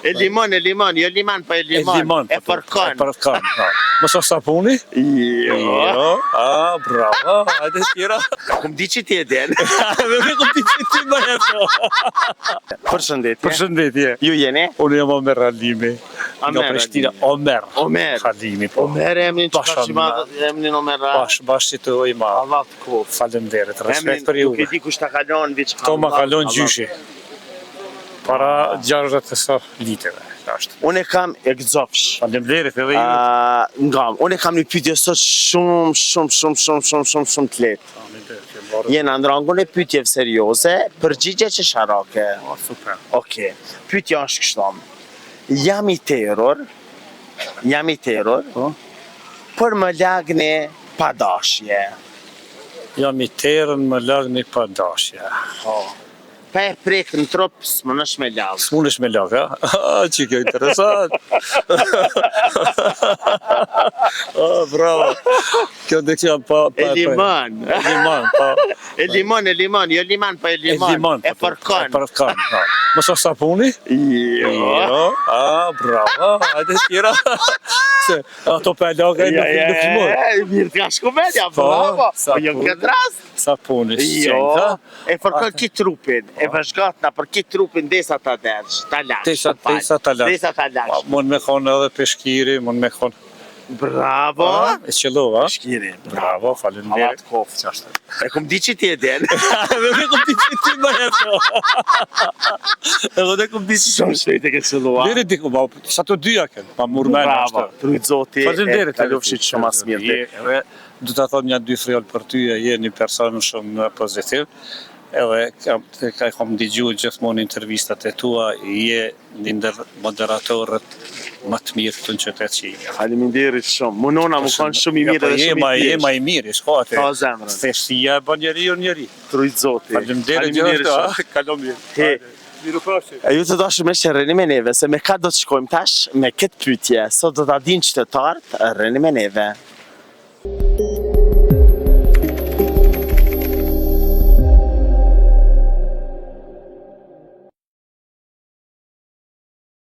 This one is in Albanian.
E limon, jo liman, po e limon. E përkon. E përkon, po. Mos është sapuni? Jo. Bravo. Hajde tjera. Kum di që ti e den. Nuk kum di që ti më jeto. Përshëndetje. Përshëndetje. Ju jeni? Unë jam Omer Halimi. Nga Prishtina. Omer Halimi, po. Omer e emnin që ka që madhë, emnin Omer. Bash që të oj ma. Allah të kofë. Faleminderit, respekt për ju. Nuk e di kush ta kalon, viç Kto ma kalon gjyshi. Para 60 liteve. Unë e kam e gëzofsh. Faleminderit edhe ju. Unë e kam një pyetje sot shumë të lehtë. Jena në rangun e pyetjeve serioze, përgjigje që sharake. Super. Okej. Pyetja është kështu. Jam i terror, për më lagni pa dashje. Jam i terën, më lagni pa dashje. Pa e prek në trup, s'më nësh me lag. S'mu nësh me lag, ha? Që kjo interesant. Bravo. Kjo dhe kjo pa... E limon. E limon, jo liman, po e limon. E përkon. E përkon, po. Mos është sapuni? Jo. Bravo. Hajde tjera. Ato pa laga e nuk mund. Mirë t'ka shkumenja, bravo. Po jo në këtë rast. Sapuni, jo. E përkon ki trupin. E vëzhgatna për ki trupin desa ta dersh, ta lash. Desa ta lash. Mund me konë edhe peshkiri, mund me konë. Bravo. E qëllova. Peshkiri. Bravo, faleminderit. Allah t'kofë qashtë. E kum di që ti e den. Edhe kum di që ti më jeto. Edhe kum di që shumë shpejt e ke qëllua. Diri diku, sa të dyja kënë, pa murmen. Bravo, trujt zoti. Faleminderit. Kalofshit shumë as mirë. Du të thot një dy fjallë për ty, je një person shumë pozitiv. Edhe kam digju gjithmonë intervistat e tua, je një ndër moderatorët më të mirë të në qytet që jemi. Faleminderit shumë. Munona më kanë shumë i mirë dhe shumë i thjeshtë. Je ma i mirë, shkate. Ka zemrën. Theshtia e bën njeri. Trujt zoti. Faleminderit shumë. Kalon mirë. E ju të dashur me që rreni me neve, se me ka do të shkojmë tash me këtë pyetje. Sot do ta dinë qytetarët, rreni me neve.